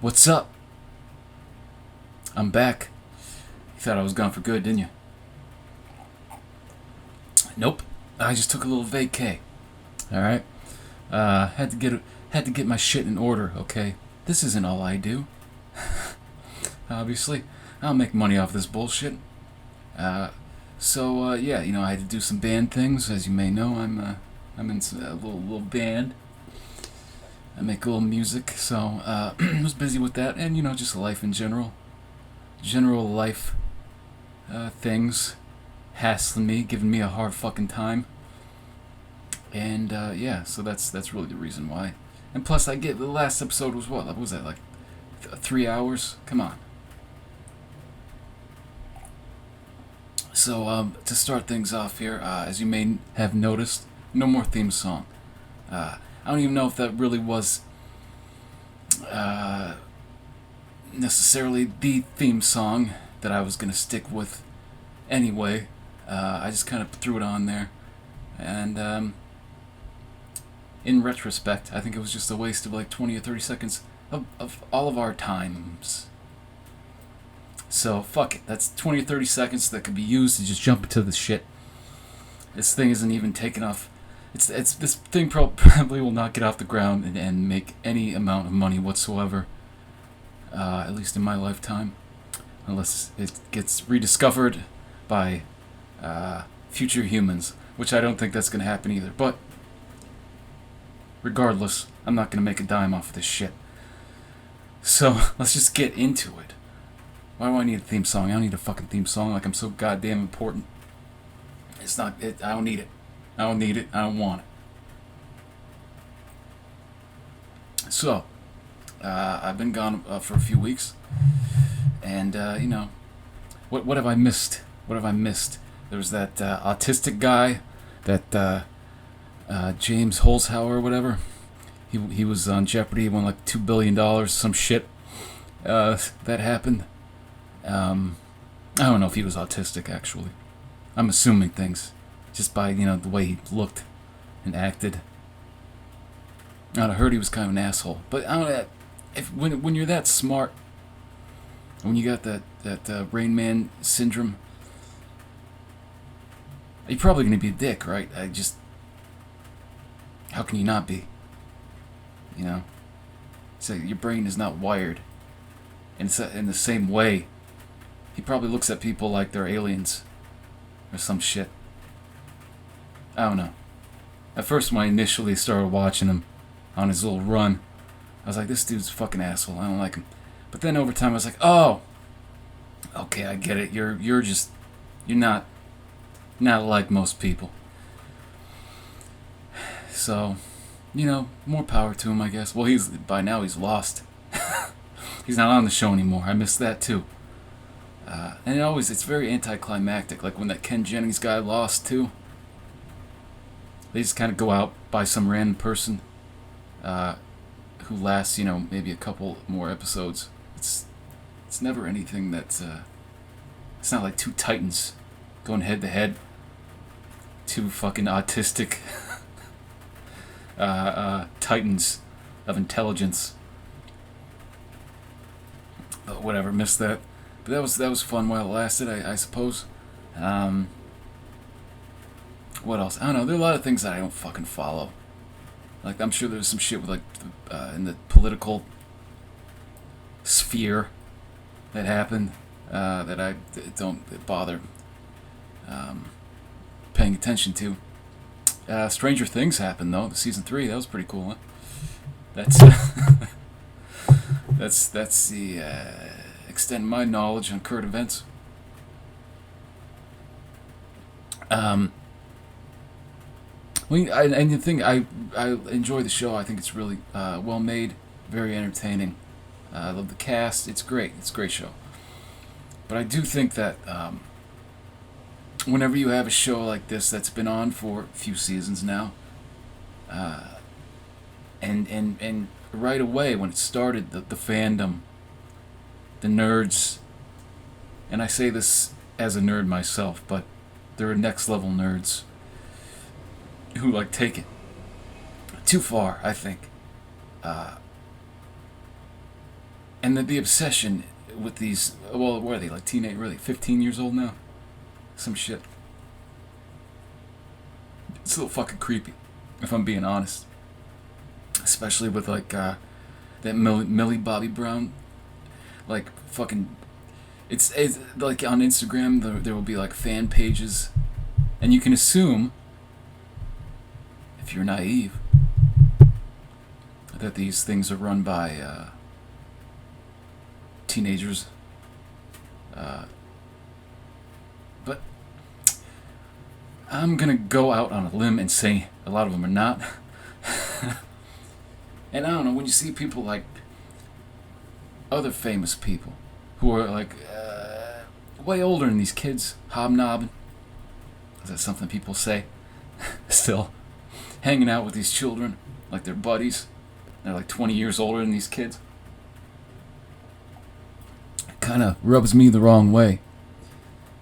What's up? I'm back. You thought I was gone for good, didn't you? Nope. I just took a little vacay. All right. Had to get my shit in order. Okay. This isn't all I do. Obviously, I'll make money off this bullshit. Yeah, I had to do some band things. As you may know, I'm in a little band. I make a little music, so I was busy with that, and just life in general. General life things hassling me, giving me a hard fucking time. And so that's really the reason why. And plus, the last episode was what? What was that, like 3 hours? Come on. So to start things off here, as you may have noticed, no more theme song. I don't even know if that really was necessarily the theme song that I was gonna stick with anyway. I just kind of threw it on there, and in retrospect, I think it was just a waste of like 20 or 30 seconds of all of our times. So fuck it. That's 20 or 30 seconds that could be used to just jump into the shit. This thing isn't even taking off. It's this thing probably will not get off the ground and make any amount of money whatsoever. At least in my lifetime, unless it gets rediscovered by future humans, which I don't think that's gonna happen either. But regardless, I'm not gonna make a dime off of this shit. So let's just get into it. Why do I need a theme song? I don't need a fucking theme song like I'm so goddamn important. It's not it. I don't need it. I don't need it. I don't want it. So, I've been gone for a few weeks, and what have I missed? What have I missed? There was that autistic guy, that James Holzhauer or whatever. He was on Jeopardy. He won like $2 billion, some shit. That happened. I don't know if he was autistic, actually. I'm assuming things just by the way he looked and acted. I heard he was kind of an asshole, but I don't know if when you're that smart, when you got that Rain Man syndrome, you're probably gonna be a dick, right? How can you not be? So your brain is not wired in the same way. He probably looks at people like they're aliens or some shit. I don't know. At first, when I initially started watching him on his little run, I was like, this dude's a fucking asshole. I don't like him. But then over time, I was like, oh, okay, I get it. You're not like most people. So, more power to him, I guess. Well, by now he's lost. He's not on the show anymore. I missed that too. And it's very anticlimactic. Like when that Ken Jennings guy lost too. They just kind of go out by some random person who lasts, maybe a couple more episodes. It's never anything that's. It's not like two titans going head to head. Two fucking autistic titans of intelligence. But whatever, missed that. But that was fun while it lasted, I suppose. What else? I don't know. There are a lot of things that I don't fucking follow. Like, I'm sure there's some shit with in the political sphere that happened that I don't bother paying attention to. Stranger Things happened though. Season 3, that was pretty cool. Huh? That's the extent of my knowledge on current events. And the thing, I enjoy the show. I think it's really well made, very entertaining. I love the cast. It's great. It's a great show. But I do think that whenever you have a show like this that's been on for a few seasons now, and right away when it started, the fandom, the nerds, and I say this as a nerd myself, but there are next level nerds who take it too far, I think. And the obsession with these, well, what are they, like teenage, really, 15 years old now? Some shit. It's a little fucking creepy, if I'm being honest. Especially with like that Millie Bobby Brown, like fucking. It's like on Instagram there will be like fan pages, and you can assume, if you're naive, that these things are run by teenagers. But I'm gonna go out on a limb and say a lot of them are not. And I don't know, when you see people like other famous people who are like way older than these kids, hobnobbing, is that something people say? Still, hanging out with these children like they're buddies. They're like 20 years older than these kids. It kind of rubs me the wrong way.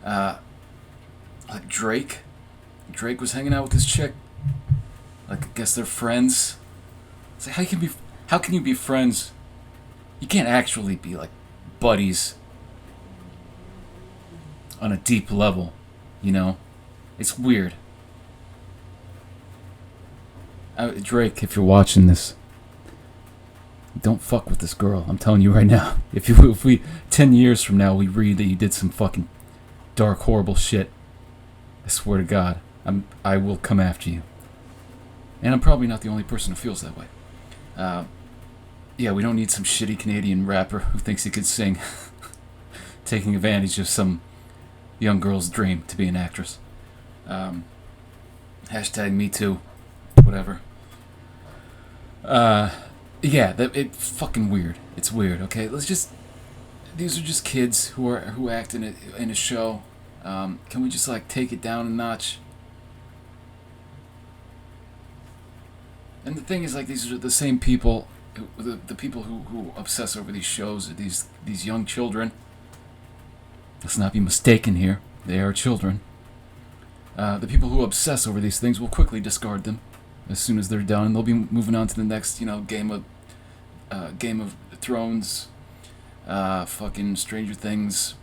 Like Drake. Drake was hanging out with this chick. Like, I guess they're friends. It's like, how can you be friends? You can't actually be like buddies on a deep level, you know? It's weird. Drake, if you're watching this, don't fuck with this girl. I'm telling you right now. If we 10 years from now we read that you did some fucking dark, horrible shit, I swear to God, I will come after you. And I'm probably not the only person who feels that way. Yeah, we don't need some shitty Canadian rapper who thinks he could sing, taking advantage of some young girl's dream to be an actress. Hashtag me too. Whatever. Yeah, it's fucking weird. It's weird. Okay, these are just kids who act in a show. Can we just like take it down a notch? And the thing is, like, these are the same people, the people who obsess over these shows, these young children. Let's not be mistaken here. They are children. The people who obsess over these things will quickly discard them as soon as they're done, and they'll be moving on to the next, Game of Thrones, fucking Stranger Things,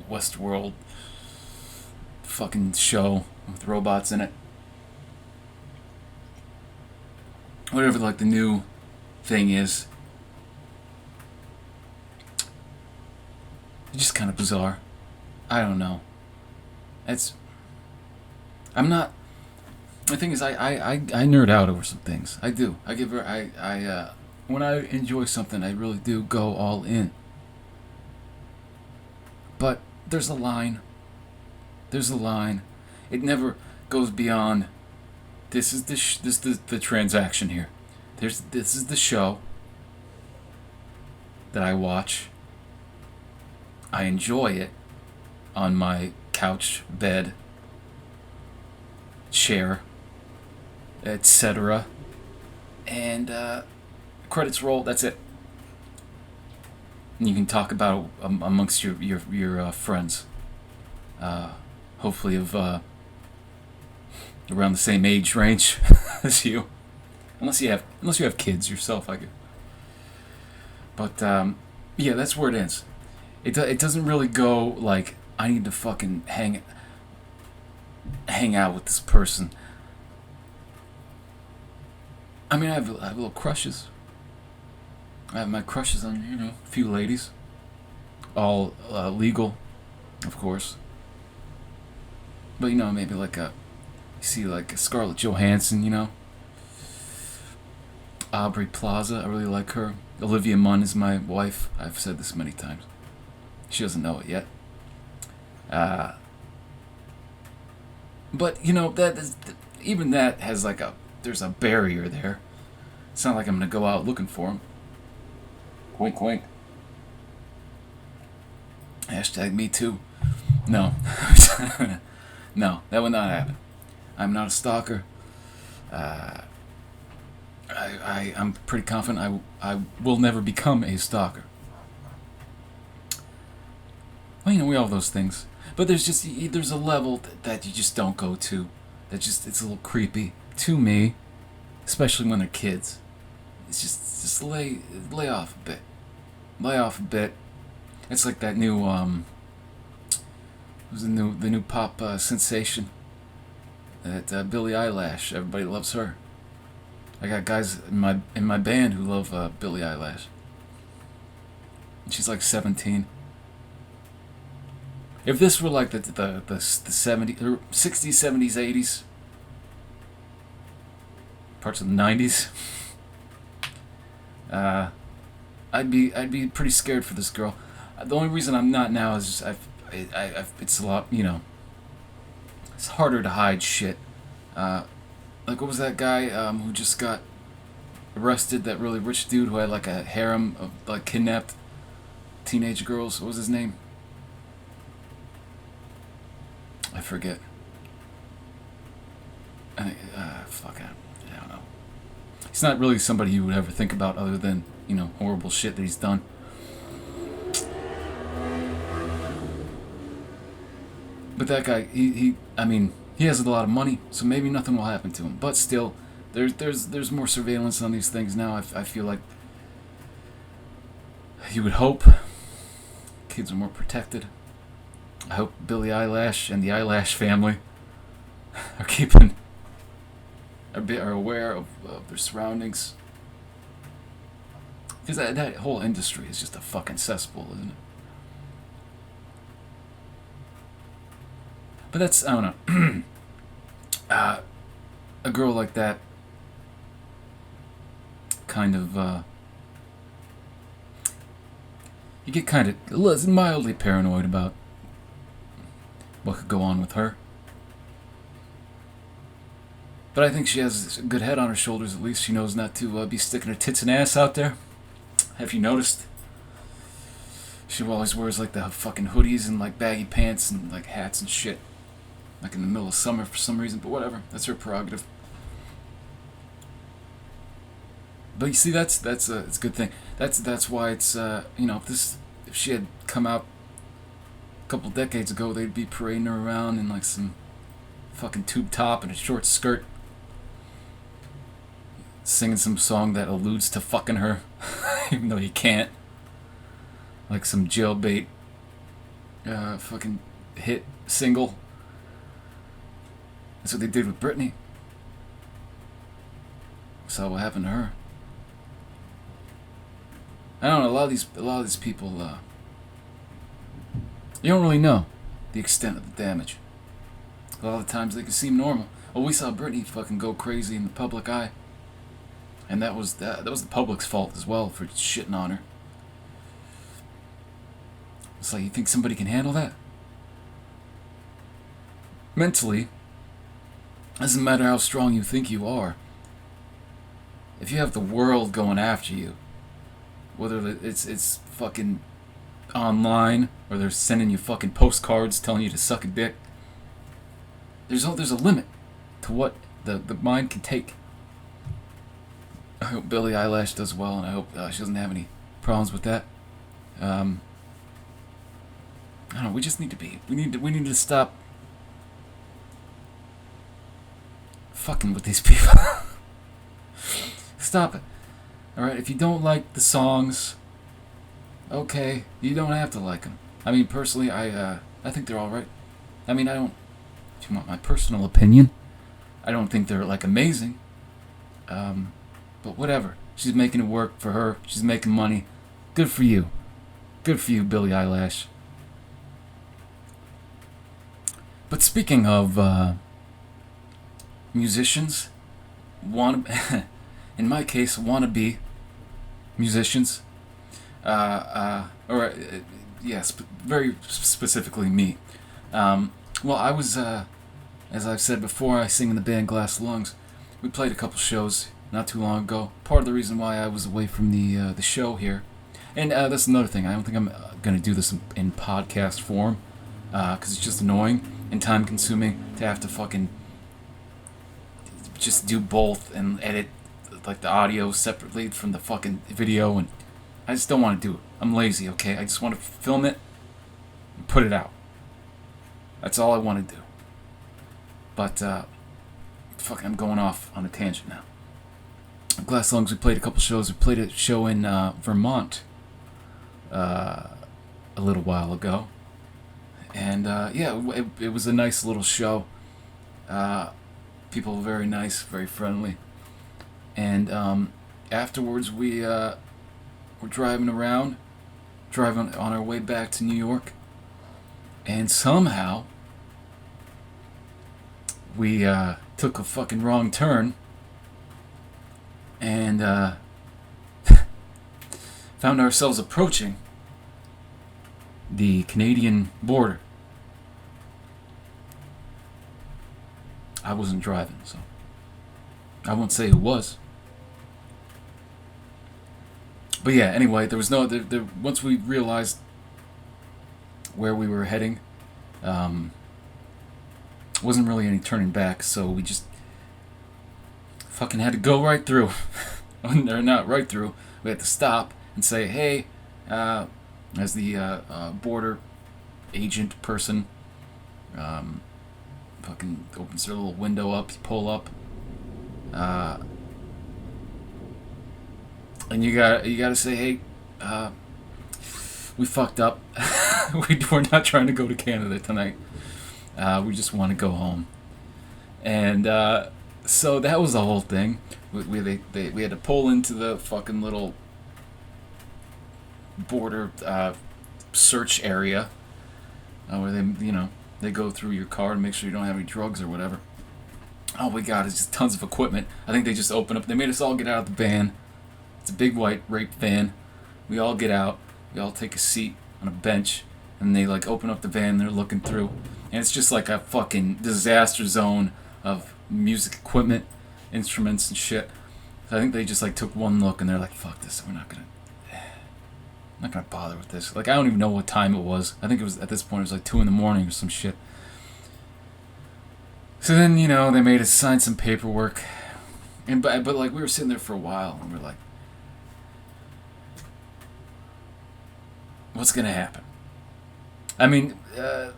Westworld, fucking show with robots in it. Whatever, like, the new thing is. It's just kind of bizarre. I don't know. I'm not. The thing is, I nerd out over some things. I do. When I enjoy something, I really do go all in. But there's a line. It never goes beyond. This is the transaction here. This is the show that I watch. I enjoy it on my couch, bed, chair, etc. And credits roll. That's it. And you can talk about it amongst your friends. Hopefully of around the same age range as you, unless you have kids yourself, I guess. But yeah, that's where it ends. It doesn't really go like I need to fucking hang out with this person. I mean, I have little crushes. I have my crushes on a few ladies, all legal, of course. But maybe like you see like Scarlett Johansson, Aubrey Plaza, I really like her. Olivia Munn is my wife. I've said this many times. She doesn't know it yet. But even that has like there's a barrier there. It's not like I'm gonna go out looking for him. Wink, wink. Hashtag me too. No. No, that would not happen. I'm not a stalker. I'm pretty confident I will never become a stalker. Well, we all have those things. But there's a level that you just don't go to. It's a little creepy to me, especially when they're kids. It's just lay off a bit. lay off a bit. It's like that new who's the new pop sensation? That Billie Eilish. Everybody loves her. I got guys in my band who love Billie Eilish. She's like 17. If this were like the 70s, or 60s, 70s, 80s, parts of the 90s, I'd be pretty scared for this girl. The only reason I'm not now is just it's a lot, it's harder to hide shit. Like, what was that guy who just got arrested? That really rich dude who had like a harem of like kidnapped teenage girls. What was his name? I forget. I think, I don't know. He's not really somebody you would ever think about other than, horrible shit that he's done. But that guy, he has a lot of money, so maybe nothing will happen to him. But still, there's more surveillance on these things now. I feel like you would hope kids are more protected. I hope Billie Eilish and the Eilish family are aware of their surroundings. Because that whole industry is just a fucking cesspool, isn't it? But that's, I don't know. A girl like that kind of, you get kind of mildly paranoid about what could go on with her. But I think she has a good head on her shoulders. At least she knows not to be sticking her tits and ass out there. Have you noticed? She always wears like the fucking hoodies and like baggy pants and like hats and shit. Like in the middle of summer for some reason, but whatever. That's her prerogative. But you see, it's a good thing. That's why it's if she had come out a couple decades ago, they'd be parading her around in like some fucking tube top and a short skirt, singing some song that alludes to fucking her, even though you can't. Like some jailbait, fucking hit single. That's what they did with Britney. Saw what happened to her. I don't know. A lot of these people, you don't really know the extent of the damage. A lot of the times they can seem normal. Well, we saw Britney fucking go crazy in the public eye, and that was the public's fault as well for shitting on her. It's like, you think somebody can handle that? Mentally, doesn't matter how strong you think you are. If you have the world going after you, whether it's fucking online or they're sending you fucking postcards telling you to suck a dick, there's a limit to what the mind can take. I hope Billie Eilish does well, and I hope she doesn't have any problems with that. I don't know. We just need to stop fucking with these people. Stop it. Alright, if you don't like the songs, okay, you don't have to like them. I mean, personally, I think they're alright. I mean, if you want my personal opinion, I don't think they're, like, amazing. But whatever. She's making it work for her. She's making money. Good for you. Good for you, Billie Eilish. But speaking of musicians, in my case, wannabe musicians, yes, very specifically me. Well, I was, as I've said before, I sing in the band Glass Lungs. We played a couple shows not too long ago. Part of the reason why I was away from the show here, and that's another thing. I don't think I'm gonna do this in podcast form, because it's just annoying and time consuming to have to fucking just do both and edit like the audio separately from the fucking video, and I just don't want to do it. I'm lazy, okay? I just want to film it and put it out. That's all I want to do. But fucking, I'm going off on a tangent now. Glass Lungs, we played a couple shows. We played a show in Vermont a little while ago. And yeah, it was a nice little show. People were very nice, very friendly. And afterwards, we were driving on our way back to New York. And somehow, we took a fucking wrong turn. And found ourselves approaching the Canadian border. I wasn't driving, so I won't say who was. But yeah, anyway, there was no... once we realized where we were heading, wasn't really any turning back, so we just fucking had to go right through. Or not right through. We had to stop and say, hey, as the border agent person, fucking opens their little window up, you pull up, and you gotta say, hey, we fucked up. We're not trying to go to Canada tonight. We just want to go home. And so that was the whole thing. We had to pull into the fucking little border search area where they go through your car and make sure you don't have any drugs or whatever. Oh my god, it's just tons of equipment. I think they just opened up. They made us all get out of the van. It's a big white rape van. We all get out. We all take a seat on a bench, and they like open up the van. And they're looking through, and it's just like a fucking disaster zone of music equipment, instruments and shit. So I think they just like took one look and they're like, "Fuck this. We're not gonna bother with this." Like I don't even know what time it was. I think it was at this point it was like 2 a.m. or some shit. So then they made us sign some paperwork, and but like we were sitting there for a while and we're like, what's gonna happen? I mean, a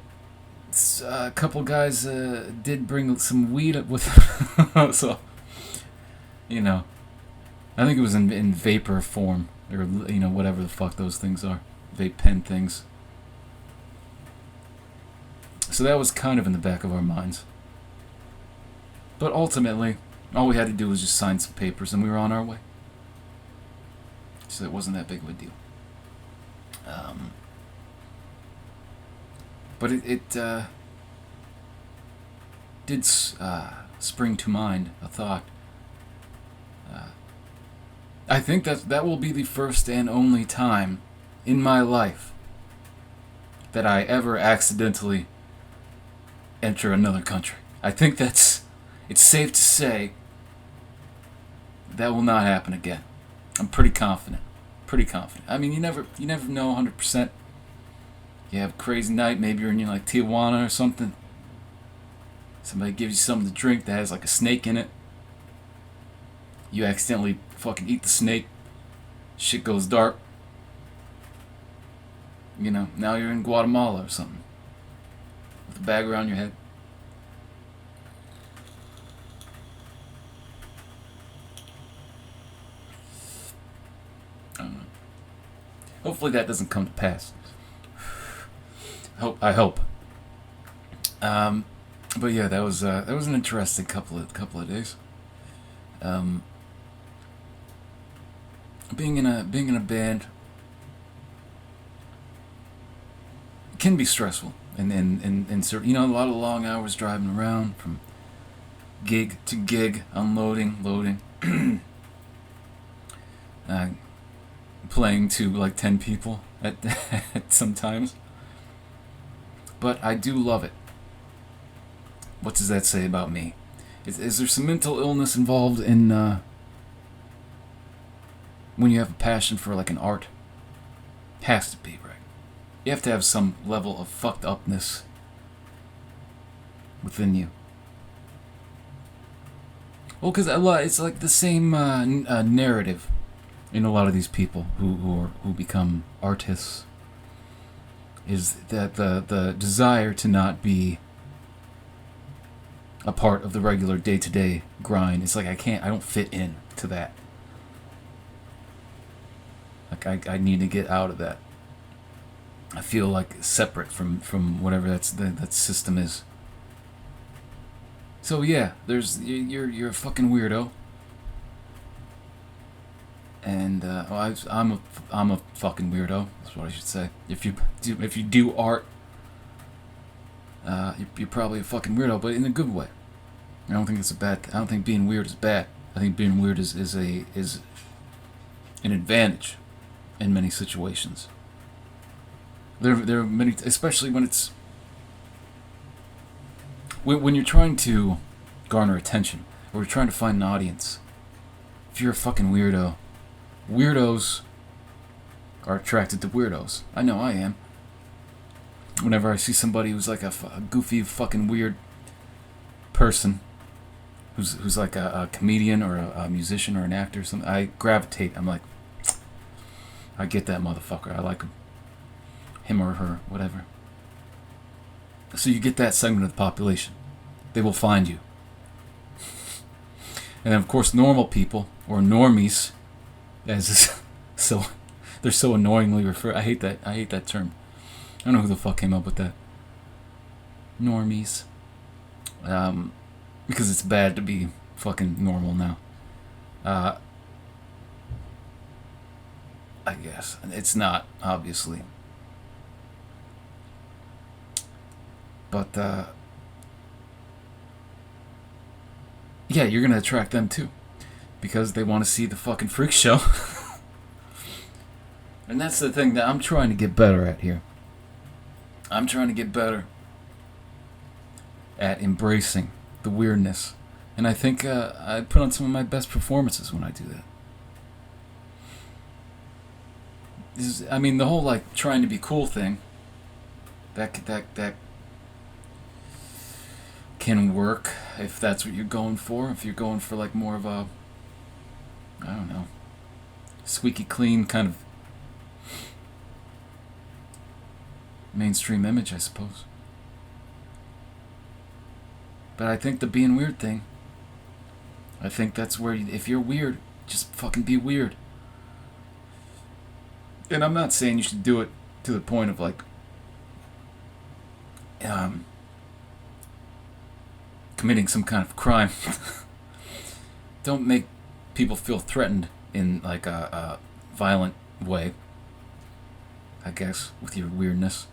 couple guys did bring some weed with so I think it was in vapor form, or whatever the fuck those things are, vape pen things. So that was kind of in the back of our minds. But ultimately, all we had to do was just sign some papers and we were on our way. So it wasn't that big of a deal. But it did spring to mind a thought. I think that will be the first and only time in my life that I ever accidentally enter another country. I think it's safe to say that will not happen again. I'm pretty confident. I mean, you never know 100%. You have a crazy night, maybe you're in like Tijuana or something. Somebody gives you something to drink that has like a snake in it. You accidentally fucking eat the snake. Shit goes dark. Now you're in Guatemala or something. With a bag around your head. I don't know. Hopefully that doesn't come to pass. I hope. But yeah, that was an interesting couple of days. Being in a band can be stressful, and certain, a lot of long hours driving around from gig to gig, unloading, loading, playing to like 10 people at sometimes. But I do love it. What does that say about me? Is there some mental illness involved in when you have a passion for like an art? Has to be, right? You have to have some level of fucked upness within you. Well, because it's like the same narrative in a lot of these people who become artists. Is that the desire to not be a part of the regular day-to-day grind. It's like I don't fit in to that. Like I need to get out of that. I feel like separate from whatever that system is. So yeah, you're a fucking weirdo, and I'm a fucking weirdo. That's what I should say. If you do art, you're probably a fucking weirdo, but in a good way. I don't think it's a bad. I don't think being weird is bad. I think being weird is an advantage in many situations. There are many, especially when it's when you're trying to garner attention or you're trying to find an audience. If you're a fucking weirdo, weirdos are attracted to weirdos. I know I am. Whenever I see somebody who's like a goofy fucking weird person, who's like a comedian or a musician or an actor or something, I gravitate. I'm like, I get that motherfucker. I like him or her, whatever. So you get that segment of the population. They will find you. And then of course normal people, or normies, as is, so they're so annoyingly referred. I hate that term. I don't know who the fuck came up with that. Normies. Because it's bad to be fucking normal now. I guess. It's not, obviously. But, yeah, you're gonna attract them too. Because they want to see the fucking freak show. And that's the thing that I'm trying to get better at here. I'm trying to get better at embracing the weirdness. And I think I put on some of my best performances when I do that. I mean, the whole like trying to be cool thing, that can work if that's what you're going for. If you're going for like more of a, I don't know, squeaky clean kind of mainstream image, I suppose. But I think the being weird thing, I think that's where if you're weird, just fucking be weird. And I'm not saying you should do it to the point of like committing some kind of crime. Don't make people feel threatened in like a violent way, I guess, with your weirdness.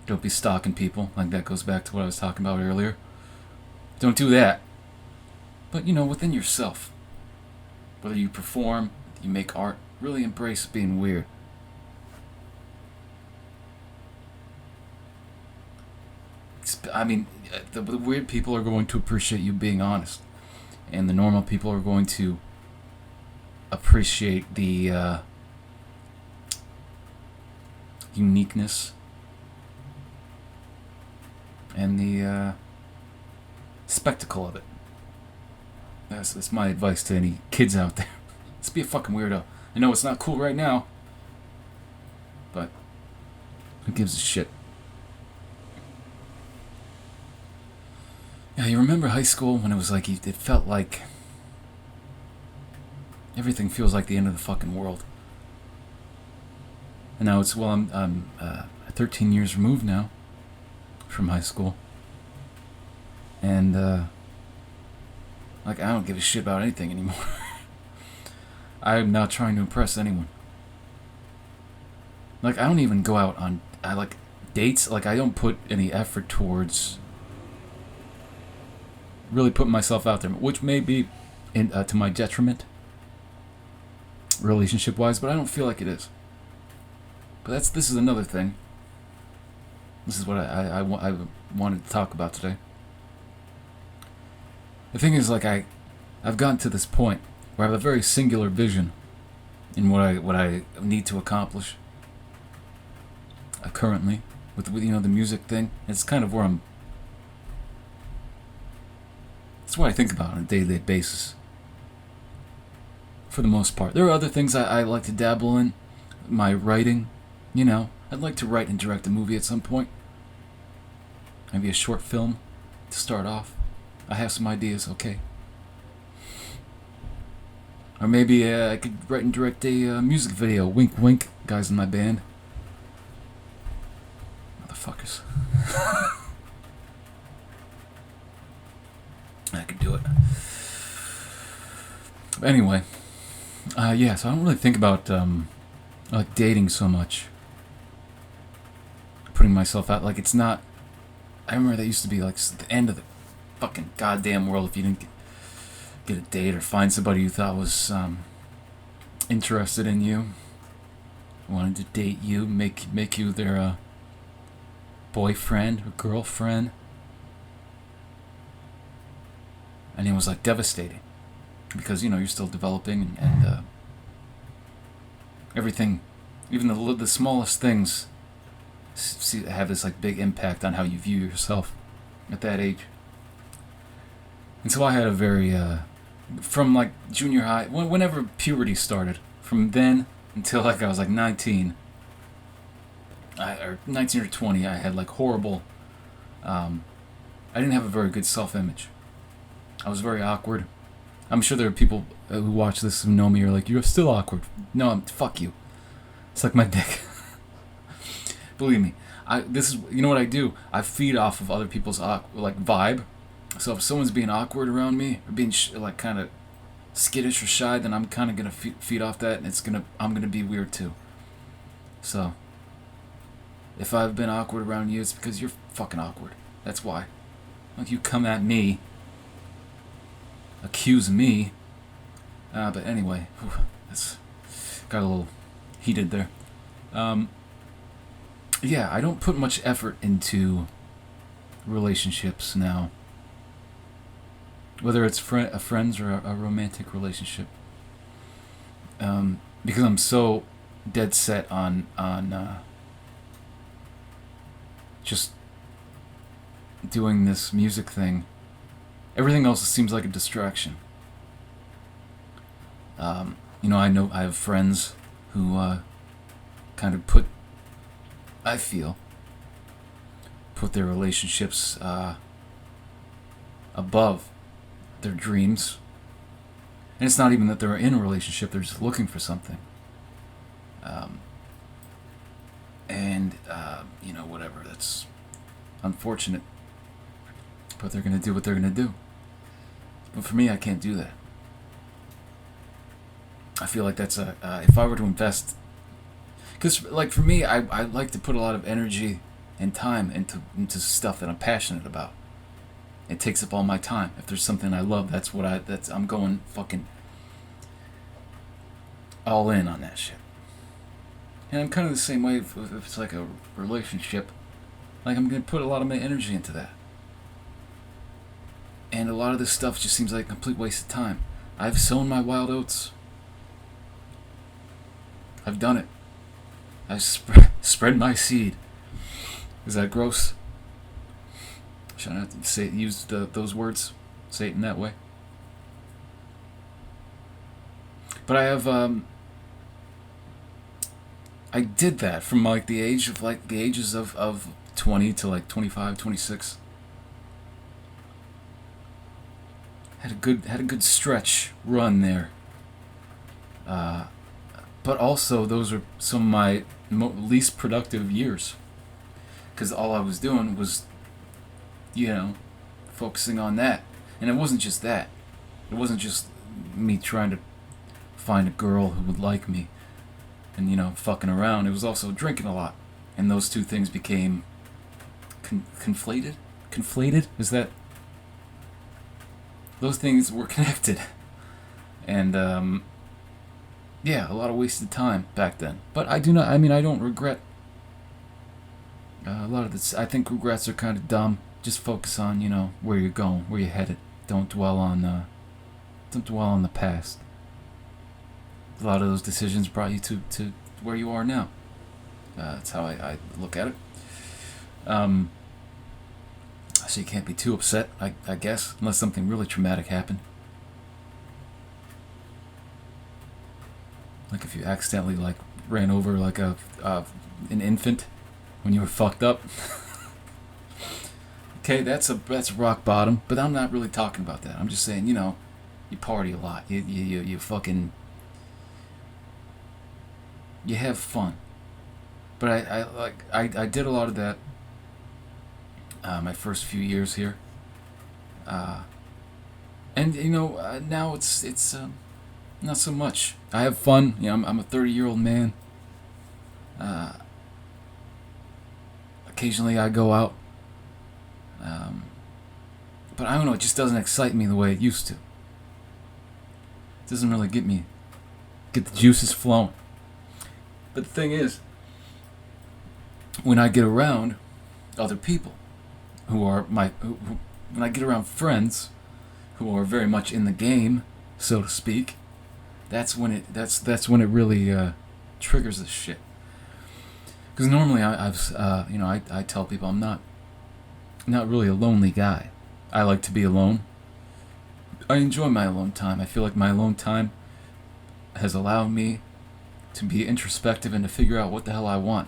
Don't be stalking people. Like that goes back to what I was talking about earlier. Don't do that. But, you know, within yourself. Whether you perform, you make art, really embrace being weird. I mean, the weird people are going to appreciate you being honest. And the normal people are going to appreciate the uniqueness and the spectacle of it. That's my advice to any kids out there. Let's be a fucking weirdo. I know it's not cool right now, but who gives a shit? Yeah, you remember high school when it was like, it felt like everything feels like the end of the fucking world. And now it's, well, I'm 13 years removed now from high school. And, like, I don't give a shit about anything anymore. I'm not trying to impress anyone. Like, I don't even go out on, dates. Like, I don't put any effort towards really putting myself out there, which may be to my detriment, relationship-wise, but I don't feel like it is. But this is another thing. This is what I wanted to talk about today. The thing is, like, I've gotten to this point where I have a very singular vision in what I need to accomplish currently with the music thing. It's kind of where it's what I think about on a daily basis, for the most part. There are other things I like to dabble in. My writing, I'd like to write and direct a movie at some point. Maybe a short film to start off. I have some ideas, okay. Or maybe I could write and direct a music video. Wink, wink, guys in my band. motherfuckers. I could do it. But anyway, yeah. So I don't really think about like dating so much. Putting myself out, like it's not. I remember that used to be like the end of the fucking goddamn world if you didn't get a date or find somebody you thought was interested in you, wanted to date you, make you their boyfriend or girlfriend, and it was like devastating because you're still developing and everything, even the smallest things, have this like big impact on how you view yourself at that age. And so I had a very from like junior high, whenever puberty started, from then until like I was like 19, or 19 or 20, I had like horrible. I didn't have a very good self-image. I was very awkward. I'm sure there are people who watch this who know me are like, you're still awkward. No, fuck you. It's like my dick. Believe me, this is what I do. I feed off of other people's like vibe. So if someone's being awkward around me or being like kind of skittish or shy, then I'm kind of gonna feed off that, and I'm gonna be weird too. So if I've been awkward around you, it's because you're fucking awkward. That's why. Like you come at me, accuse me. But anyway, that's got a little heated there. Yeah, I don't put much effort into relationships now. Whether it's a friend's or a romantic relationship. Because I'm so dead set on just doing this music thing. Everything else seems like a distraction. I know I have friends who kind of put their relationships above their dreams. And it's not even that they're in a relationship, they're just looking for something. Whatever, that's unfortunate. But they're going to do what they're going to do. But for me, I can't do that. I feel like that's if I were to invest... Because, like, for me, I like to put a lot of energy and time into stuff that I'm passionate about. It takes up all my time. If there's something I love, I'm going fucking all in on that shit. And I'm kind of the same way if it's like a relationship. Like, I'm going to put a lot of my energy into that. And a lot of this stuff just seems like a complete waste of time. I've sown my wild oats. I've done it. I've spread my seed. Is that gross? Should I not use those words? Say it in that way? But I have, I did that from like the ages of 20 to like 25, 26. Had a good stretch run there. But also those are some of my least productive years. Because all I was doing was, focusing on that. And it wasn't just that. It wasn't just me trying to find a girl who would like me and, fucking around. It was also drinking a lot. And those two things became conflated? Conflated? Is that... Those things were connected. And, yeah, a lot of wasted time back then. But I don't regret a lot of this. I think regrets are kind of dumb. Just focus on, where you're going, where you're headed. Don't dwell on the past. A lot of those decisions brought you to where you are now. That's how I look at it. So you can't be too upset, I guess, unless something really traumatic happened. Like if you accidentally ran over an infant when you were fucked up. Okay, that's rock bottom, but I'm not really talking about that. I'm just saying, you party a lot. You fucking... You have fun. But I did a lot of that my first few years here. And now it's not so much. I have fun. I'm a 30-year-old man. Occasionally I go out. But I don't know, it just doesn't excite me the way it used to. It doesn't really get the juices flowing. But the thing is, when I get around other people when I get around friends who are very much in the game, so to speak, that's when it really triggers this shit. Because normally I tell people I'm not really a lonely guy. I like to be alone. I enjoy my alone time. I feel like my alone time has allowed me to be introspective and to figure out what the hell I want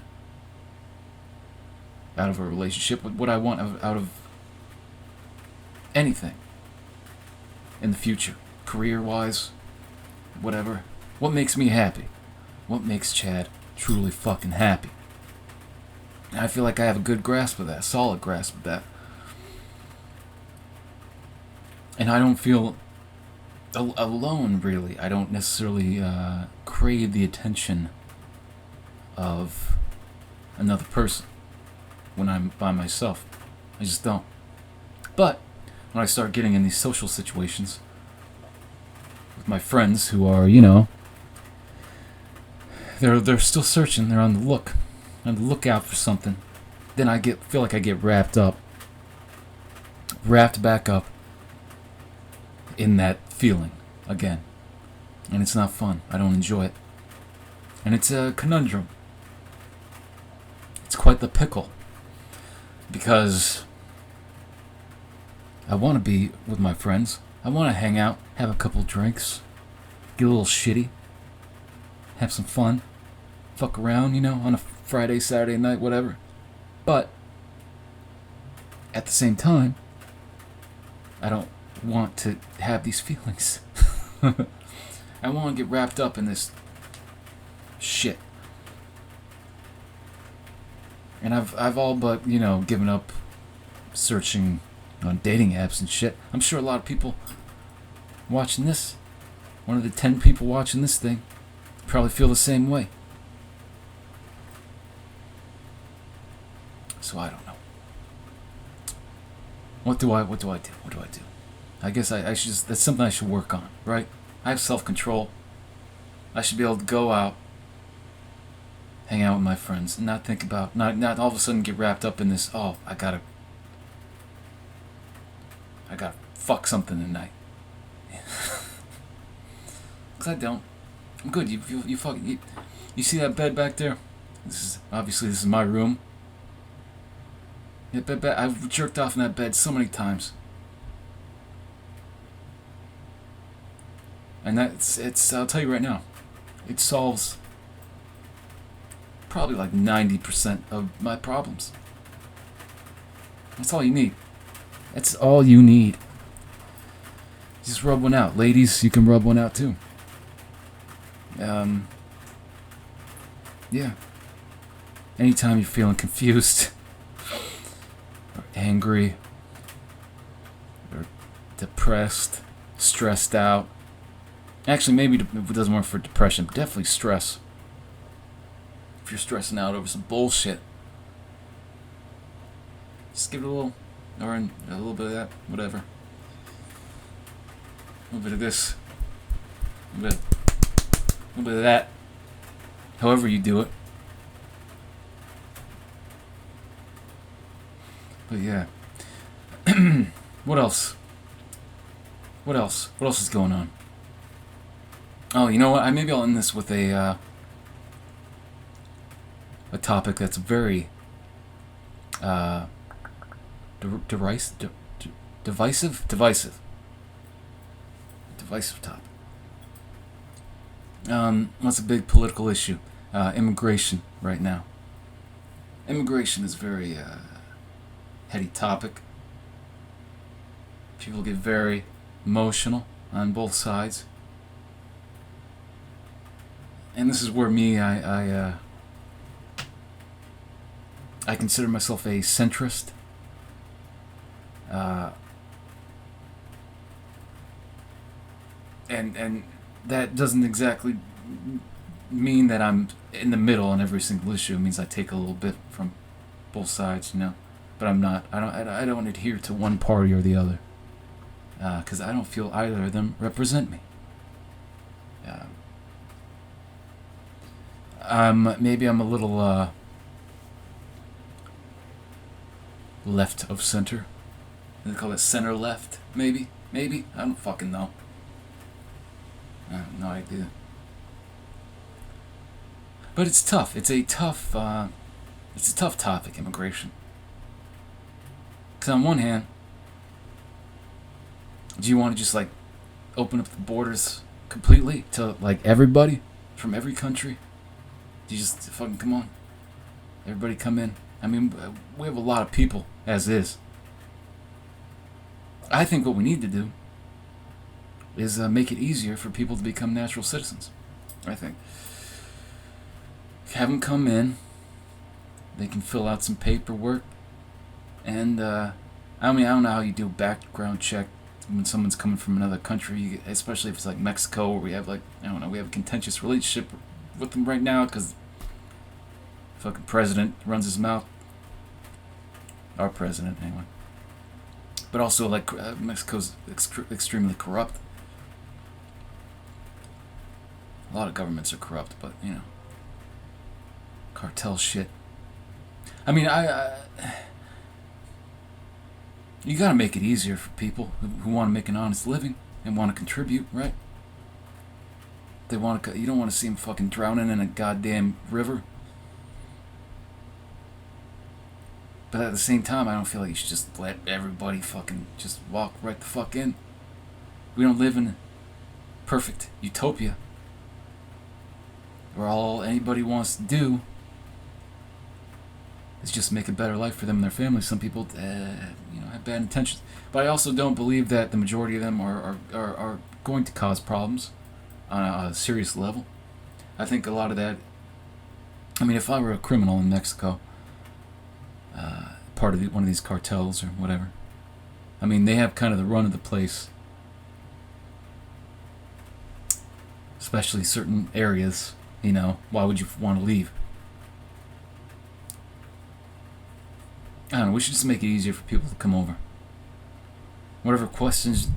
out of a relationship, what I want out of anything in the future, career-wise, whatever. What makes me happy? What makes Chad truly fucking happy? And I feel like I have a good grasp of that, solid grasp of that. And I don't feel alone, really. I don't necessarily crave the attention of another person when I'm by myself. I just don't. But when I start getting in these social situations with my friends who are, they're still searching, they're on the lookout for something, then I feel like I get wrapped back up in that feeling again. And it's not fun. I don't enjoy it. And it's a conundrum. It's quite the pickle. Because I want to be with my friends. I want to hang out, have a couple drinks, get a little shitty, have some fun, fuck around, on a Friday, Saturday night, whatever. But at the same time, I don't want to have these feelings. I want to get wrapped up in this shit. And I've all but, given up searching on dating apps and shit. I'm sure a lot of people watching this, one of the 10 people watching this thing, probably feel the same way. So I don't know. What do I do? I guess I should that's something I should work on, right? I have self-control. I should be able to go out, hang out with my friends, and not think about, not all of a sudden get wrapped up in this, I gotta fuck something tonight. Cause I don't. I'm good. You see that bed back there? This is my room. Yeah, bed. I've jerked off in that bed so many times. And it's I'll tell you right now, it solves probably like 90% of my problems. That's all you need. That's all you need. Just rub one out. Ladies, you can rub one out too. Yeah. Anytime you're feeling confused, or angry, or depressed, stressed out. Actually, maybe it doesn't work for depression, but definitely stress. If you're stressing out over some bullshit, just give it a little bit of that, whatever. A little bit of this, a little bit of that. However you do it. But yeah. What else? What else is going on? Oh, you know what? Maybe I'll end this with a topic that's very divisive topic. That's a big political issue. Immigration right now. Immigration is a very heady topic. People get very emotional on both sides. And this is where I consider myself a centrist. Uh, and that doesn't exactly mean that I'm in the middle on every single issue. It means I take a little bit from both sides, But I'm not. I don't adhere to one party or the other, because I don't feel either of them represent me. Maybe I'm a little left of center. They call it center left. Maybe. I don't fucking know. I have no idea. But it's tough. It's a tough topic, immigration. Because on one hand, do you want to just like open up the borders completely to like everybody from every country? Do you just fucking come on? Everybody come in. I mean, we have a lot of people as is. I think what we need to do is make it easier for people to become natural citizens. I think. Have them come in. They can fill out some paperwork. And, I don't know how you do a background check when someone's coming from another country, especially if it's like Mexico, where we have we have a contentious relationship with them right now because fucking president runs his mouth. Our president, anyway. But also, Mexico's extremely corrupt. A lot of governments are corrupt, but, cartel shit. I mean, you gotta make it easier for people who want to make an honest living and want to contribute, right? You don't want to see them fucking drowning in a goddamn river. But at the same time, I don't feel like you should just let everybody fucking just walk right the fuck in. We don't live in a perfect utopia where all anybody wants to do is just make a better life for them and their families. Some people, have bad intentions. But I also don't believe that the majority of them are going to cause problems on a serious level. I think a lot of that... I mean, if I were a criminal in Mexico, part of one of these cartels or whatever, I mean, they have kind of the run of the place. Especially certain areas, why would you want to leave? I don't know, we should just make it easier for people to come over. Whatever questions,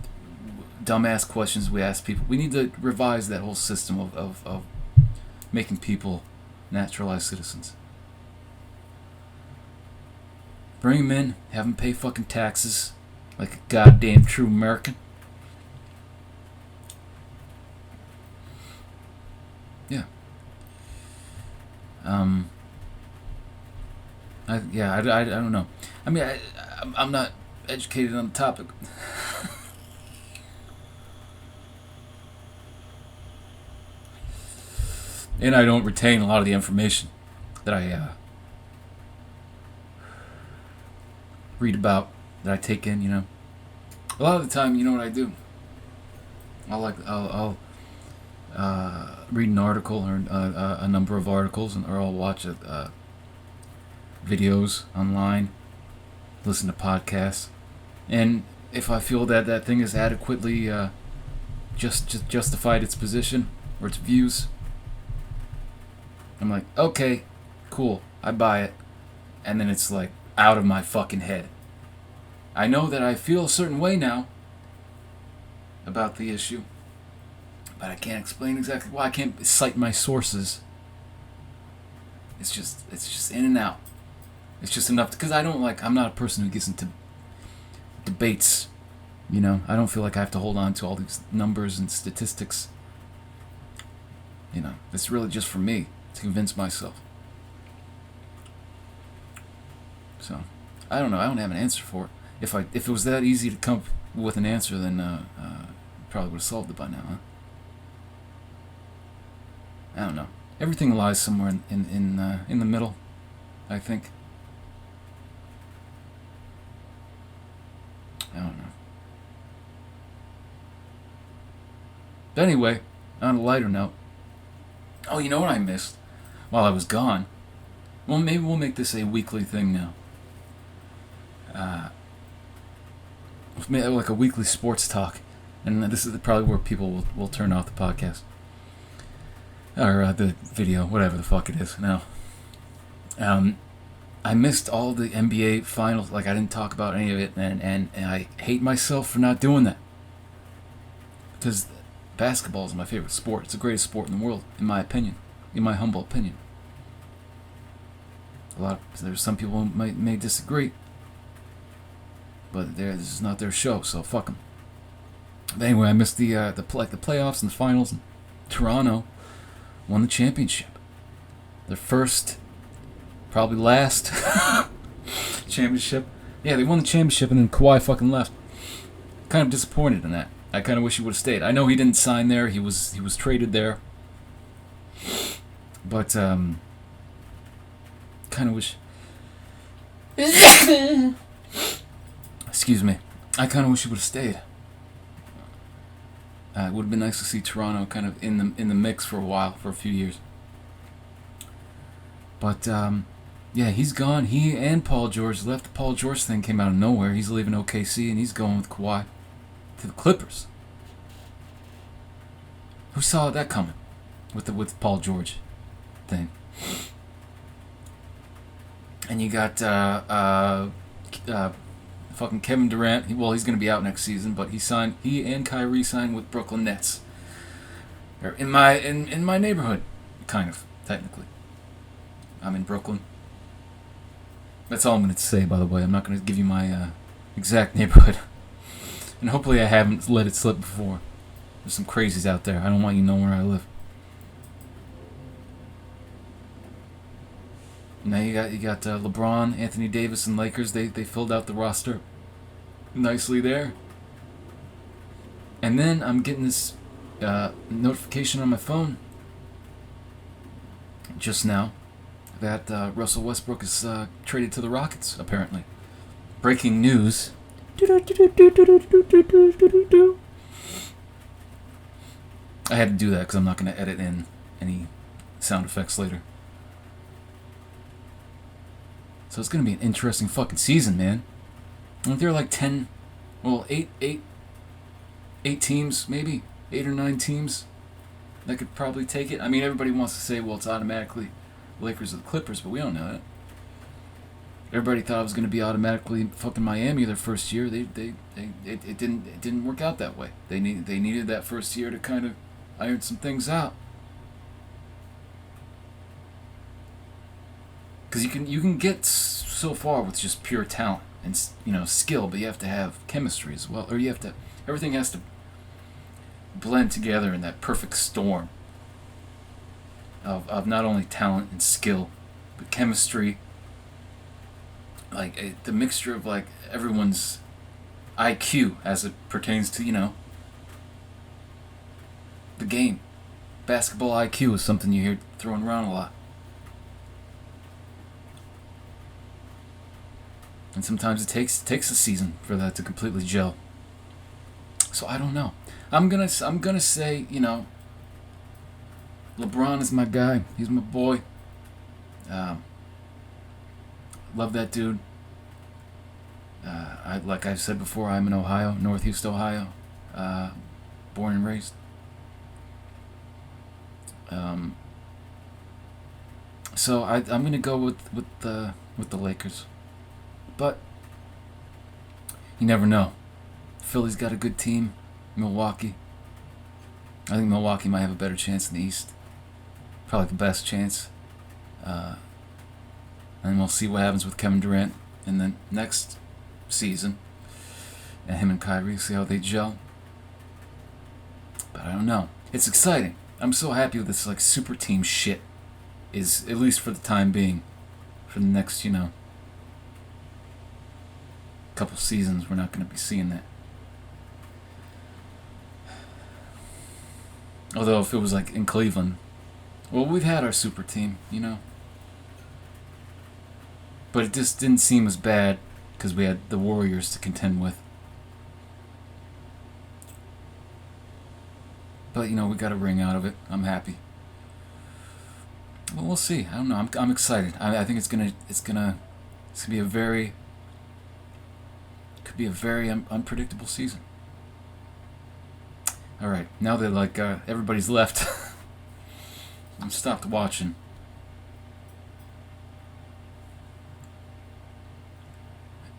dumbass questions we ask people, we need to revise that whole system of making people naturalized citizens. Bring them in, have them pay fucking taxes like a goddamn true American. Yeah. I don't know. I mean, I'm not educated on the topic. And I don't retain a lot of the information that I read about, that I take in, A lot of the time, you know what I do? I'll read an article or a number of articles, or I'll watch videos online, listen to podcasts, and if I feel that that thing is adequately just justified its position or its views, I'm like, okay, cool, I buy it, and then it's like out of my fucking head. I know that I feel a certain way now about the issue, but I can't explain exactly why. I can't cite my sources. It's just in and out. It's just enough because I'm not a person who gets into debates. I don't feel like I have to hold on to all these numbers and statistics. It's really just for me to convince myself. So, I don't know. I don't have an answer for it. If it was that easy to come with an answer, then probably would have solved it by now, huh? I don't know. Everything lies somewhere in the middle, I think. I don't know. But anyway, on a lighter note. Oh, you know what I missed while I was gone? Well, maybe we'll make this a weekly thing now. like a weekly sports talk, and this is probably where people will turn off the podcast or the video, whatever the fuck it is now. I missed all the NBA finals. Like, I didn't talk about any of it, and I hate myself for not doing that, because basketball is my favorite sport. It's the greatest sport in the world, in my opinion, in my humble opinion. There's some people who may disagree, but this is not their show, so fuck them. But anyway, I missed the playoffs and the finals. And Toronto won the championship. Their first, probably last championship. Yeah, they won the championship, and then Kawhi fucking left. Kind of disappointed in that. I kind of wish he would have stayed. I know he didn't sign there. He was traded there. But kind of wish. Excuse me. I kind of wish he would have stayed. It would have been nice to see Toronto kind of in the mix for a while, for a few years. But yeah, he's gone. He and Paul George left. The Paul George thing came out of nowhere. He's leaving OKC and he's going with Kawhi to the Clippers. Who saw that coming with the Paul George thing? And you got fucking Kevin Durant. He's going to be out next season, but he and Kyrie signed with Brooklyn Nets. Or in my neighborhood, kind of, technically. I'm in Brooklyn. That's all I'm going to say, by the way. I'm not going to give you my exact neighborhood. And hopefully I haven't let it slip before. There's some crazies out there. I don't want you to know where I live. Now you got LeBron, Anthony Davis, and Lakers. They filled out the roster nicely there. And then I'm getting this notification on my phone just now that Russell Westbrook is traded to the Rockets, apparently. Breaking news. I had to do that because I'm not going to edit in any sound effects later. So it's going to be an interesting fucking season, man. Aren't there like 8 teams, maybe? 8 or 9 teams that could probably take it? I mean, everybody wants to say, well, it's automatically Lakers or the Clippers, but we don't know that. Everybody thought it was going to be automatically fucking Miami their first year. It didn't work out that way. They needed that first year to kind of iron some things out. Because you can get so far with just pure talent and skill, but you have to have chemistry as well, or everything has to blend together in that perfect storm of not only talent and skill, but chemistry. Like the mixture of like everyone's IQ as it pertains to the game. Basketball IQ is something you hear thrown around a lot. And sometimes it takes a season for that to completely gel. So I don't know. I'm gonna say, LeBron is my guy. He's my boy. Love that dude. Like I've said before, I'm in Ohio, Northeast Ohio, born and raised. So I'm gonna go with the Lakers. But you never know. Philly's got a good team. Milwaukee. I think Milwaukee might have a better chance in the East. Probably the best chance. And we'll see what happens with Kevin Durant in the next season. And him and Kyrie, see how they gel. But I don't know. It's exciting. I'm so happy with this like super team shit. Is at least for the time being. For the next, couple seasons, we're not going to be seeing that. Although if it was like in Cleveland, well, we've had our super team, but it just didn't seem as bad because we had the Warriors to contend with. But we got a ring out of it. I'm happy. Well, we'll see. I don't know. I'm excited. I think it's gonna be a very Could be a very unpredictable season. All right, now that like everybody's left, I'm stopped watching.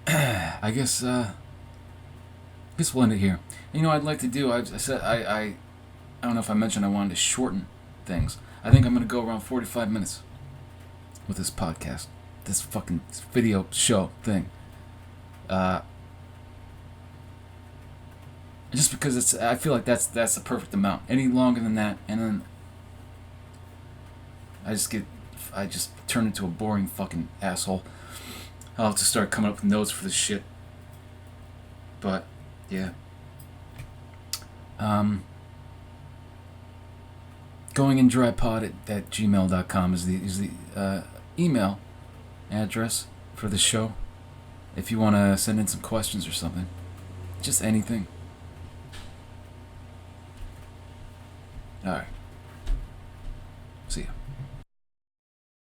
I guess we'll end it here. You know, I'd like to do. I said I don't know if I mentioned I wanted to shorten things. I think I'm gonna go around 45 minutes with this podcast, this fucking video show thing. Just because I feel like that's the perfect amount. Any longer than that, and then I just turn into a boring fucking asshole. I'll have to start coming up with notes for this shit. But yeah. goingindrypod at gmail.com is the email address for the show. If you want to send in some questions or something. Just anything. Alright. See ya.